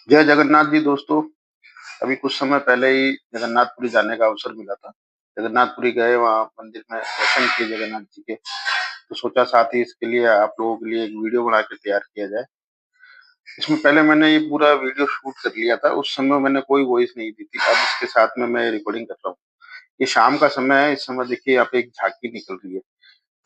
जय जगन्नाथ जी दोस्तों। अभी कुछ समय पहले ही जगन्नाथपुरी जाने का अवसर मिला था। जगन्नाथपुरी गए, वहाँ मंदिर में दर्शन किए जगन्नाथ जी के। तो सोचा साथ ही इसके लिए आप लोगों के लिए एक वीडियो बना के तैयार किया जाए। इसमें पहले मैंने ये पूरा वीडियो शूट कर लिया था, उस समय मैंने कोई वॉइस नहीं दी थी। अब इसके साथ में मैं रिकॉर्डिंग कर रहा हूँ। ये शाम का समय है, इस समय देखिए यहाँ पे एक झांकी निकल रही है।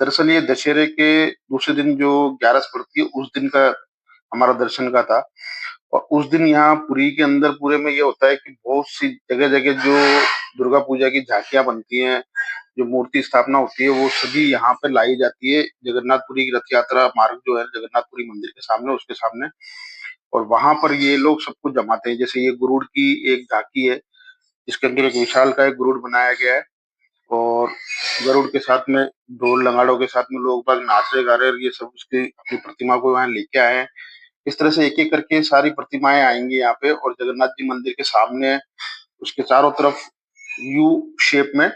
दरअसल ये दशहरे के दूसरे दिन जो 11स पड़ती है, उस दिन का हमारा दर्शन का था। और उस दिन यहाँ पुरी के अंदर पूरे में ये होता है कि बहुत सी जगह-जगह जो दुर्गा पूजा की झांकियाँ बनती हैं, जो मूर्ति स्थापना होती है, वो सभी यहाँ पे लाई जाती है। जगन्नाथपुरी की रथ यात्रा मार्ग जो है जगन्नाथपुरी मंदिर के सामने, उसके सामने। और वहाँ पर ये लोग सब कुछ जमाते हैं। जैसे ये गरुड़ की एक झांकी है, जिसके अंदर एक विशालकाय गरुड़ बनाया गया है। और गरुड़ के साथ में ढोल नगाड़ों के साथ में लोग बाग नाच रहे गा रहे और ये सब उसकी अपनी प्रतिमा को वहाँ लेके आए हैं। इस तरह से एक-एक करके सारी प्रतिमाएँ आएँगी यहाँ पे, और जगन्नाथ जी मंदिर के सामने उसके चारों तरफ यू शेप में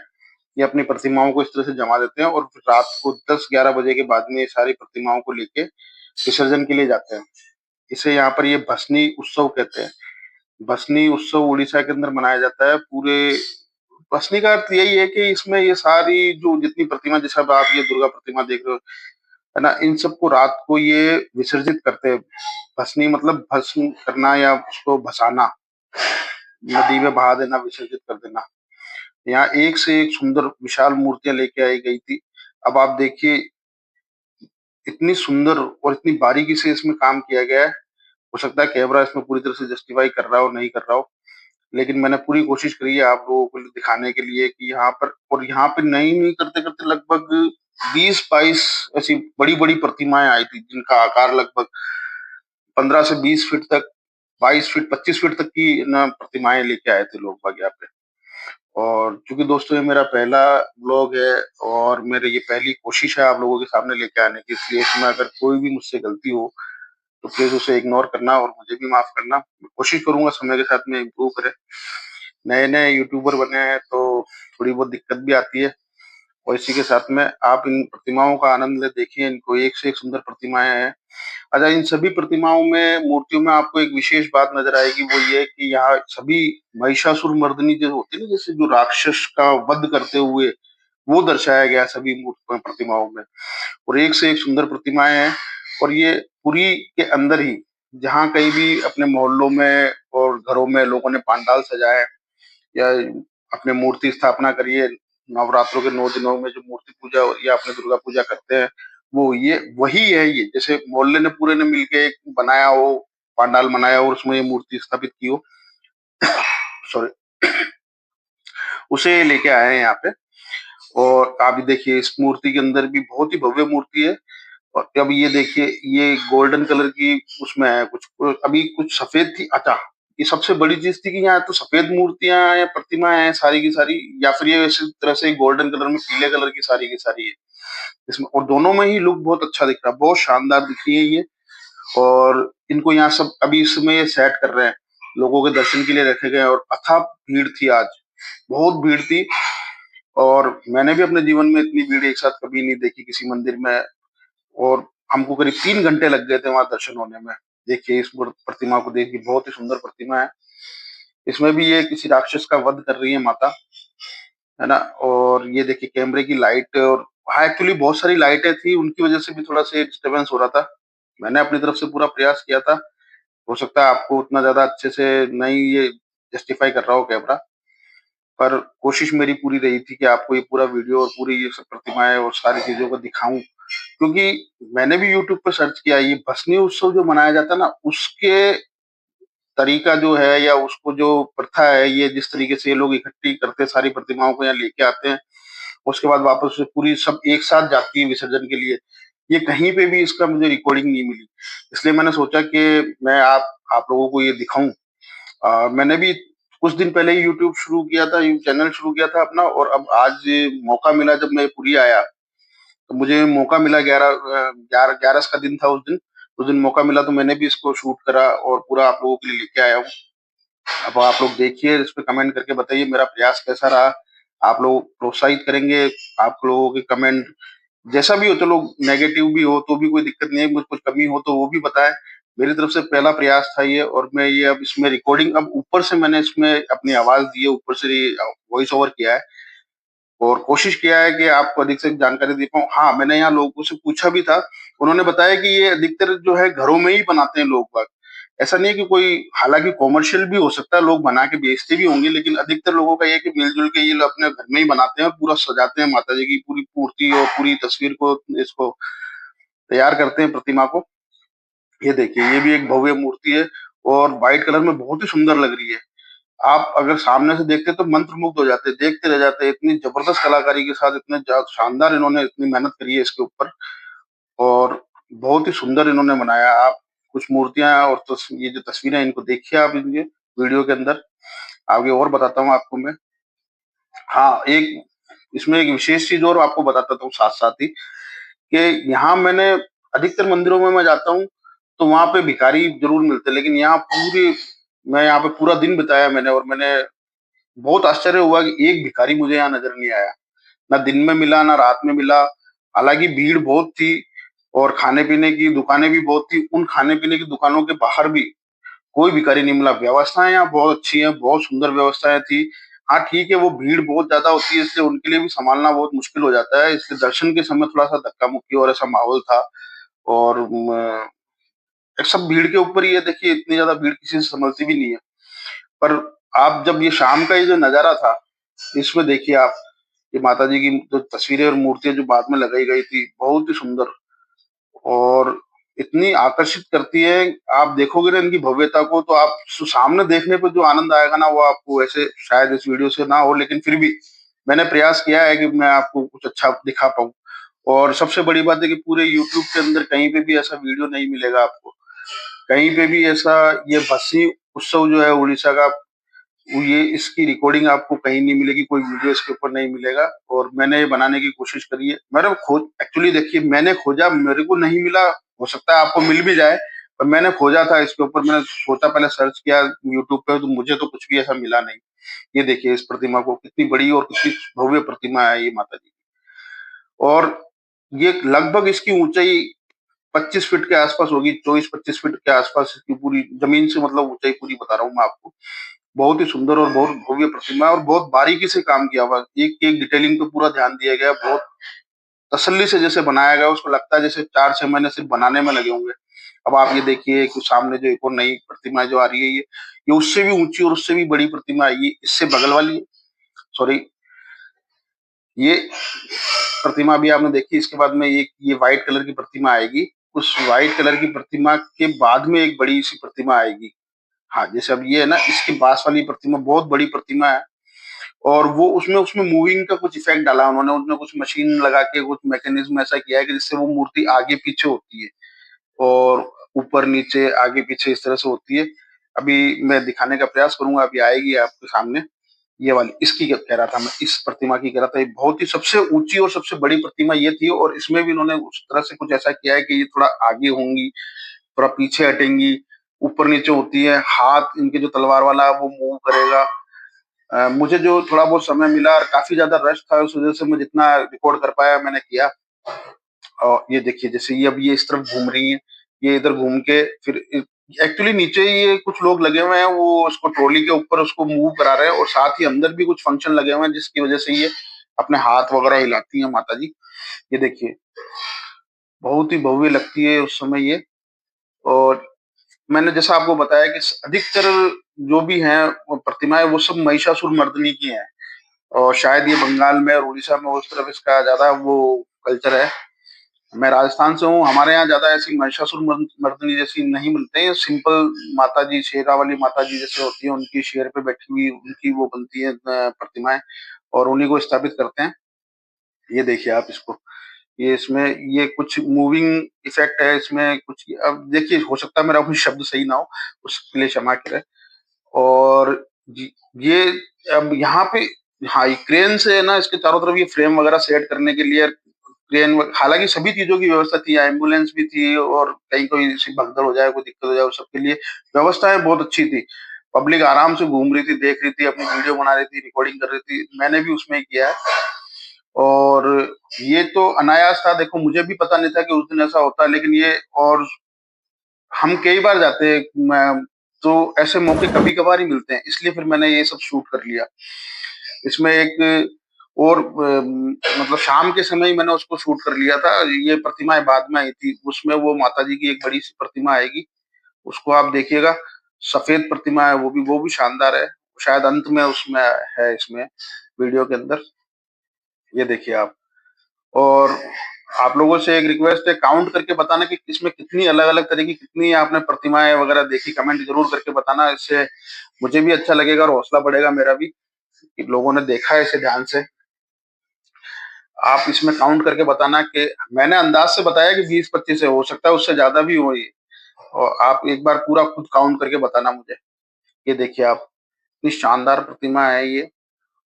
ये अपनी प्रतिमाओं को इस तरह से जमा देते हैं, और फिर रात को 10-11 बजे के बाद में ये सारी प्रतिमाओं को लेके विसर्जन के लिए जाते हैं। इसे यहाँ पर ये भसनी उत्सव कहते हैं। भसनी उत्सव उड़ीसा के अंदर मनाया जाता है। पूरे भसनी का अर्थ यही है कि इसमें ये सारी जो जितनी प्रतिमा, जैसे अब आप ये दुर्गा प्रतिमा देख रहे हो, है ना? इन सबको रात को ये विसर्जित करते हैं। भसनी मतलब भस्म करना या उसको भसाना, नदी में बहा देना, विसर्जित कर देना। यहाँ एक से एक सुंदर विशाल मूर्तियाँ लेके आई गई थी। अब आप देखिए, इतनी सुंदर और इतनी बारीकी से इसमें काम किया गया है। हो सकता है कैमरा इसमें पूरी तरह से जस्टिफाई कर रहा हो, नहीं कर रहा हो, लेकिन मैंने पूरी कोशिश करी है आप लोगों को दिखाने के लिए कि यहाँ पर, और यहाँ पे नहीं करते-करते लगभग 20-22 ऐसी बड़ी-बड़ी प्रतिमाएँ आई थी, जिनका आकार लगभग 15 से 20 फीट तक, 22 फीट, 25 फीट तक की ना प्रतिमाएँ लेके आए थे लोग बाग यहाँ पे। और चूँकि दोस्तों ये मेरा पहला व्लॉग है और मेरी ये पहली कोशिश है आप लोगों के सामने लेके आने की, इसलिए इसमें अगर कोई भी मुझसे गलती हो, तो प्लीज़ उसे इग्नोर करना और मुझे भी माफ़ करना। मैं कोशिश करूँगा समय के साथ में इम्प्रूव करें। नए-नए यूट्यूबर बने हैं तो थोड़ी बहुत दिक्कत भी आती है, और इसी के साथ में आप इन प्रतिमाओं का आनंद लें, देखिए इनको, एक से एक सुंदर प्रतिमाएँ हैं। अच्छा, इन सभी प्रतिमाओं में, मूर्तियों में आपको एक विशेष बात नज़र आएगी, वो ये है कि यहाँ सभी महिषासुरमर्दिनी जो होती है ना, जैसे जो राक्षस का वध करते हुए, वो दर्शाया गया है सभी प्रतिमाओं में। और एक से एक सुंदर प्रतिमाएँ हैं, और ये पुरी के अंदर ही जहाँ कहीं भी अपने मोहल्लों में और घरों में लोगों ने पंडाल सजाए हैं, या अपने मूर्ति स्थापना करी है, नवरात्रों के 9 दिनों में जो मूर्ति पूजा या अपने दुर्गा पूजा करते हैं, वो ये वही है ये। जैसे मोहल्ले ने पूरे ने मिलके एक बनाया हो, पंडाल बनाया हो और उसमें ये मूर्ति स्थापित की हो, सॉरी, उसे लेके आए हैं यहाँ पे। और आप भी देखिए, इस मूर्ति के अंदर भी बहुत ही भव्य मूर्ति है। और अब ये देखिए, ये गोल्डन कलर की उसमें है कुछ, अभी कुछ सफेद थी। अच्छा, ये सबसे बड़ी चीज़ थी कि यहाँ तो सफेद मूर्तियाँ या प्रतिमाएँ हैं सारी की सारी, या फिर ये इसी तरह से गोल्डन कलर में पीले कलर की सारी है। इसमें और दोनों में ही लुक बहुत अच्छा दिख रहा है, बहुत शानदार दिख रही है ये। और इनको यहाँ सब अभी इस समय ये सेट कर रहे हैं, लोगों के दर्शन के लिए रखे गए हैं, और अथाह भीड़ थी आज, बहुत भीड़ थी। और मैंने भी अपने जीवन में इतनी भीड़ एक साथ कभी नहीं देखी किसी मंदिर में। और हमको करीब 3 घंटे लग गए थे वहाँ दर्शन होने में। देखिए इस प्रतिमा को देखिए, बहुत ही सुंदर प्रतिमा है। इसमें भी ये किसी राक्षस का वध कर रही है माता, है ना? और ये देखिए कैमरे की लाइट, और हाँ, एक्चुअली बहुत सारी लाइटें थी, उनकी वजह से भी थोड़ा-सा डिस्टर्बेंस हो रहा था। मैंने अपनी तरफ से पूरा प्रयास किया था। हो सकता है आपको उतना ज़्यादा अच्छे से नहीं ये जस्टिफाई कर रहा हो कैमरा, पर कोशिश मेरी पूरी रही थी कि आपको ये पूरा वीडियो और पूरी ये सब प्रतिमाएँ और सारी चीज़ों को दिखाऊँ। क्योंकि मैंने भी यूट्यूब पे सर्च किया, ये भसनी उत्सव जो मनाया जाता है ना, उसके तरीका जो है या उसको जो प्रथा है, ये जिस तरीके से ये लोग इकट्ठी करते हैं सारी प्रतिमाओं को यहाँ लेके आते हैं, उसके बाद वापस से पूरी सब एक साथ जाती है विसर्जन के लिए। ये कहीं पे भी इसका मुझे रिकॉर्डिंग नहीं मिली। इसलिए मैंने सोचा कि मैं आप लोगों को ये दिखाऊँ। मैंने भी कुछ दिन पहले ही यूट्यूब शुरू किया था, यू चैनल शुरू किया था अपना, और अब आज मौका मिला जब मैं पुरी आया, तो मुझे मौका मिला, 11 का दिन था उस दिन। उस दिन मौका मिला तो मैंने भी इसको शूट करा और पूरा आप लोगों के लिए लेके आया हूँ। अब आप लोग देखिए, इस पे कमेंट करके बताइए मेरा प्रयास कैसा रहा। आप लोग प्रोत्साहित करेंगे, आप लोगों के कमेंट जैसा भी हो, चलो नेगेटिव भी हो तो भी कोई दिक्कत नहीं है, मुझे कुछ कमी हो तो वो भी बताएँ। मेरी तरफ से पहला प्रयास था ये, और मैं ये अब इसमें रिकॉर्डिंग अब ऊपर से मैंने इसमें अपनी आवाज़ दी है, ऊपर से वॉइस ओवर किया है और कोशिश किया है कि आपको अधिक से अधिक जानकारी दे पाऊँ। हाँ, मैंने यहाँ लोगों से पूछा भी था, उन्होंने बताया कि ये अधिकतर जो है घरों में ही बनाते हैं लोग-बाग। ऐसा नहीं है कि कोई, हालाँकि कमर्शियल भी हो सकता है, लोग बना के बेचते भी होंगे, लेकिन अधिकतर लोगों का ये है कि मिल-जुल के ये लोग अपने घर में ही बनाते हैं और पूरा सजाते हैं माता जी की पूरी मूर्ति और पूरी तस्वीर को, इसको तैयार करते हैं प्रतिमा को। ये देखिए, ये भी एक भव्य मूर्ति है और व्हाइट कलर में बहुत ही सुंदर लग रही है। आप अगर सामने से देखते तो मंत्रमुग्ध हो जाते, देखते रह जाते, इतनी ज़बरदस्त कलाकारी के साथ इतने शानदार इन्होंने इतनी मेहनत करी है इसके ऊपर और बहुत ही सुंदर इन्होंने बनाया। आप कुछ मूर्तियाँ और ये जो तस्वीरें हैं इनको देखिए आप इनके वीडियो के अंदर। आगे और बताता हूँ आपको मैं। हाँ, एक इसमें एक विशेष चीज़ और आपको बताता हूँ साथ-साथ ही कि यहाँ मैंने अधिकतर मंदिरों में मैं जाता हूँ, तो वहाँ पे भिखारी ज़रूर मिलते हैं, लेकिन यहाँ मैं यहाँ पे पूरा दिन बिताया मैंने और मैंने बहुत आश्चर्य हुआ कि एक भिखारी मुझे यहाँ नज़र नहीं आया। ना दिन में मिला, ना रात में मिला। हालाँकि भीड़ बहुत थी और खाने-पीने की दुकानें भी बहुत थी। उन खाने-पीने की दुकानों के बाहर भी कोई भिखारी नहीं मिला। व्यवस्थाएँ यहाँ बहुत अच्छी हैं, बहुत सुंदर व्यवस्थाएँ थी। हाँ, ठीक है, वो भीड़ बहुत ज़्यादा होती है, इसलिए उनके लिए भी सँभालना बहुत मुश्किल हो जाता है। इसलिए दर्शन के समय थोड़ा-सा धक्का-मुक्की और ऐसा माहौल था और सब भीड़ के ऊपर ही है, देखिए इतनी ज़्यादा भीड़ किसी से सँभलती भी नहीं है। पर आप जब ये शाम का ये जो नज़ारा था, इसमें देखिए आप, ये माता जी की जो तस्वीरें और मूर्तियाँ जो बाद में लगाई गई थी, बहुत ही सुंदर और इतनी आकर्षित करती है। आप देखोगे ना इनकी भव्यता को, तो आप सामने देखने पे जो आनंद आएगा ना, वो आपको ऐसे शायद इस वीडियो से ना हो, लेकिन फिर भी मैंने प्रयास किया है कि मैं आपको कुछ अच्छा दिखा पाऊँ। और सबसे बड़ी बात है कि पूरे यूट्यूब के अंदर कहीं पे भी ऐसा वीडियो नहीं मिलेगा आपको। कहीं पे भी ऐसा, ये भस्मी उत्सव जो है उड़ीसा का, वो ये इसकी रिकॉर्डिंग आपको कहीं नहीं मिलेगी, कोई वीडियो इसके ऊपर नहीं मिलेगा और मैंने ये बनाने की कोशिश करी है। मैंने खोज एक्चुअली देखिए, मैंने खोजा, मेरे को नहीं मिला, हो सकता है आपको मिल भी जाए, पर मैंने खोजा था इसके ऊपर, मैंने सोचा, पहले सर्च किया यूट्यूब पे, तो मुझे तो कुछ भी ऐसा मिला नहीं। ये देखिए इस प्रतिमा को, कितनी बड़ी और कितनी भव्य प्रतिमा है ये माता जी की। और ये लगभग इसकी ऊँचाई 25 फीट के आसपास होगी, 24-25 फीट के आसपास इसकी पूरी ज़मीन से, मतलब ऊँचाई पूरी बता रहा हूँ मैं आपको। बहुत ही सुंदर और बहुत भव्य प्रतिमा है और बहुत बारीकी से काम किया हुआ है। एक-एक डिटेलिंग पे पूरा ध्यान दिया गया है, बहुत तसल्ली से जैसे बनाया गया है, उसको लगता है जैसे 4-6 महीने सिर्फ बनाने में लगे होंगे। अब आप ये देखिए कि सामने जो एक और नई प्रतिमा जो आ रही है, ये उससे भी ऊँची और उससे भी बड़ी प्रतिमा है। ये इससे बगल वाली, सॉरी, ये प्रतिमा भी आपने देखी, इसके बाद में एक ये व्हाइट कलर की प्रतिमा आएगी। उस व्हाइट कलर की प्रतिमा के बाद में एक बड़ी-सी प्रतिमा आएगी। हाँ, जैसे अब ये है ना, इसके पास वाली प्रतिमा बहुत बड़ी प्रतिमा है और वो उसमें उसमें मूविंग का कुछ इफ़ेक्ट डाला उन्होंने, उसमें कुछ मशीन लगा के कुछ मैकेनिज़्म ऐसा किया है कि जिससे वो मूर्ति आगे-पीछे होती है और ऊपर-नीचे, आगे-पीछे इस तरह से होती है। अभी मैं दिखाने का प्रयास करूँगा, अभी आएगी आपके सामने। ये वाली, इसकी कह रहा था मैं, इस प्रतिमा की कह रहा था। ये बहुत ही सबसे ऊँची और सबसे बड़ी प्रतिमा ये थी और इसमें भी इन्होंने उस तरह से कुछ ऐसा किया है कि ये थोड़ा आगे होंगी, थोड़ा पीछे हटेंगी, ऊपर-नीचे होती है, हाथ इनके जो तलवार वाला है वो मूव करेगा। मुझे जो थोड़ा बहुत समय मिला और काफ़ी ज़्यादा रश था, उस वज़ह से मैं जितना रिकॉर्ड कर पाया मैंने किया। और ये देखिए, जैसे ये अब ये इस तरफ घूम रही हैं, ये इधर घूम के फिर एक्चुअली नीचे ये कुछ लोग लगे हुए हैं, वो उसको ट्रॉली के ऊपर उसको मूव करा रहे हैं और साथ ही अंदर भी कुछ फंक्शन लगे हुए हैं, जिसकी वज़ह से ये अपने हाथ वगैरह हिलाती हैं माता जी। ये देखिए, बहुत ही भव्य लगती है उस समय ये। और मैंने जैसा आपको बताया कि अधिकतर जो भी हैं वो प्रतिमाएँ, वो सब महिषासुरमर्दिनी की हैं और शायद ये बंगाल में और उड़ीसा में उस तरफ इसका ज़्यादा वो कल्चर है। मैं राजस्थान से हूँ, हमारे यहाँ ज़्यादा ऐसी महिषासुरमर्दिनी जैसी नहीं मिलते हैं, सिंपल माताजी, शेरा वाली माताजी जैसे होती हैं, उनकी शेर पे बैठी हुई उनकी वो बनती है प्रतिमाएँ और उन्हीं को स्थापित करते हैं। ये देखिए आप इसको, ये इसमें ये कुछ मूविंग इफ़ेक्ट है इसमें कुछ, अब देखिए हो सकता है मेरा कोई शब्द सही ना हो, उसके लिए क्षमा करें। और जी, ये अब यहाँ पे, हाँ, ये क्रेन से है ना, इसके चारों तरफ ये फ्रेम वगैरह सेट करने के लिए क्रेन हालाँकि सभी चीज़ों की व्यवस्था थी, एम्बुलेंस भी थी और कहीं कोई ऐसी भगदड़ हो जाए, कोई दिक्कत हो जाए, उस सबके लिए व्यवस्थाएँ बहुत अच्छी थी। पब्लिक आराम से घूम रही थी, देख रही थी, अपनी वीडियो बना रही थी, रिकॉर्डिंग कर रही थी। मैंने भी उसमें किया है और ये तो अनायास था, देखो मुझे भी पता नहीं था कि उस दिन ऐसा होता है, लेकिन ये और हम कई बार जाते हैं तो ऐसे मौके कभी-कभार ही मिलते हैं, इसलिए फिर मैंने ये सब शूट कर लिया। इसमें एक और मतलब शाम के समय ही मैंने उसको शूट कर लिया था, ये प्रतिमाएँ बाद में आई थी, उसमें वो माताजी की एक बड़ी-सी प्रतिमा आएगी, उसको आप देखिएगा, सफ़ेद प्रतिमा है वो भी शानदार है, शायद अंत में उसमें है इसमें वीडियो के अंदर, ये देखिए आप। और आप लोगों से एक रिक्वेस्ट है काउंट करके बताना कि इसमें कितनी अलग-अलग तरह की कितनी आपने प्रतिमाएँ वगैरह देखी, कमेंट ज़रूर करके बताना, इससे मुझे भी अच्छा लगेगा और हौसला बढ़ेगा मेरा भी, कि लोगों ने देखा है इसे ध्यान से। आप इसमें काउंट करके बताना कि मैंने अंदाज़ से बताया कि 20-25 है, हो सकता है उससे ज़्यादा भी हो ये। और आप एक बार पूरा खुद काउंट करके बताना मुझे। ये देखिए आप, इतनी शानदार प्रतिमा है ये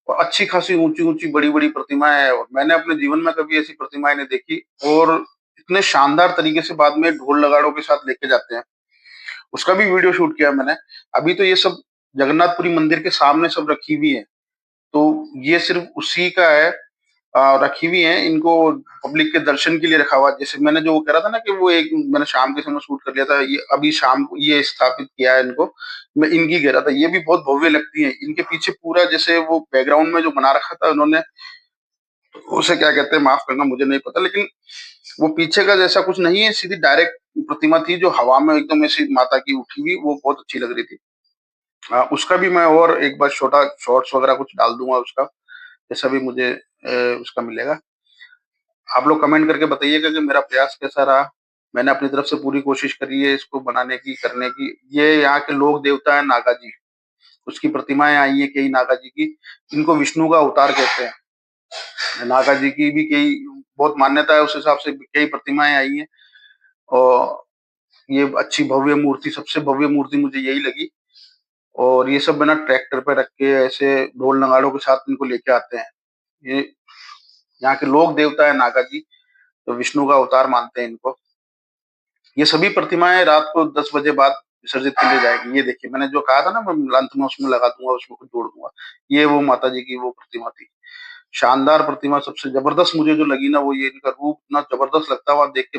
और अच्छी खासी ऊँची-ऊँची, बड़ी-बड़ी प्रतिमाएँ हैं और मैंने अपने जीवन में कभी ऐसी प्रतिमाएँ नहीं देखी और इतने शानदार तरीके से बाद में ढोल-नगाड़ों के साथ लेके जाते हैं। उसका भी वीडियो शूट किया मैंने। अभी तो ये सब जगन्नाथपुरी मंदिर के सामने सब रखी हुई है। तो ये सिर्फ़ उसी का है रखी हुई हैं, इनको पब्लिक के दर्शन के लिए रखा हुआ है। जैसे मैंने जो कह रहा था ना कि वो एक मैंने शाम के समय शूट कर लिया था, ये अभी शाम को ये स्थापित किया है इनको, मैं इनकी कह रहा था। ये भी बहुत भव्य लगती हैं। इनके पीछे पूरा जैसे वो बैकग्राउंड में जो बना रखा था उन्होंने, उसे क्या कहते हैं माफ़ करना मुझे नहीं पता, लेकिन वो पीछे का जैसा कुछ नहीं है, सीधी डायरेक्ट प्रतिमा थी जो हवा में एकदम ऐसी माता की उठी हुई, वो बहुत अच्छी लग रही थी। उसका भी मैं और एक बार छोटा शॉर्ट्स वगैरह कुछ डाल दूँगा उसका, जैसा भी मुझे उसका मिलेगा। आप लोग कमेंट करके बताइएगा कि मेरा प्रयास कैसा रहा। मैंने अपनी तरफ से पूरी कोशिश करी है इसको बनाने की, करने की। ये यहाँ के लोक देवता है नागा जी, उसकी प्रतिमाएँ आई हैं कई नागा जी की, इनको विष्णु का अवतार कहते हैं। नागा जी की भी कई बहुत मान्यता है, उस हिसाब से कई प्रतिमाएँ आई हैं और ये अच्छी भव्य मूर्ति सबसे भव्य मूर्ति मुझे यही लगी और ये सब है ना ट्रैक्टर पे रख के ऐसे ढोल नगाड़ों के साथ इनको लेके आते हैं। ये यहाँ के लोक देवता है नागा जी, तो विष्णु का अवतार मानते हैं इनको। ये सभी प्रतिमाएँ रात को 10 बजे बाद विसर्जित के लिए जाएँगी। ये देखिए मैंने जो कहा था ना मैं अंत में उसमें लगा दूँगा, उसमें कुछ जोड़ दूँगा। ये वो माताजी की वो प्रतिमा थी। शानदार प्रतिमा सबसे ज़बरदस्त मुझे जो लगी ना वो ये इनका रूप इतना ज़बरदस्त लगता है, वो आप देख के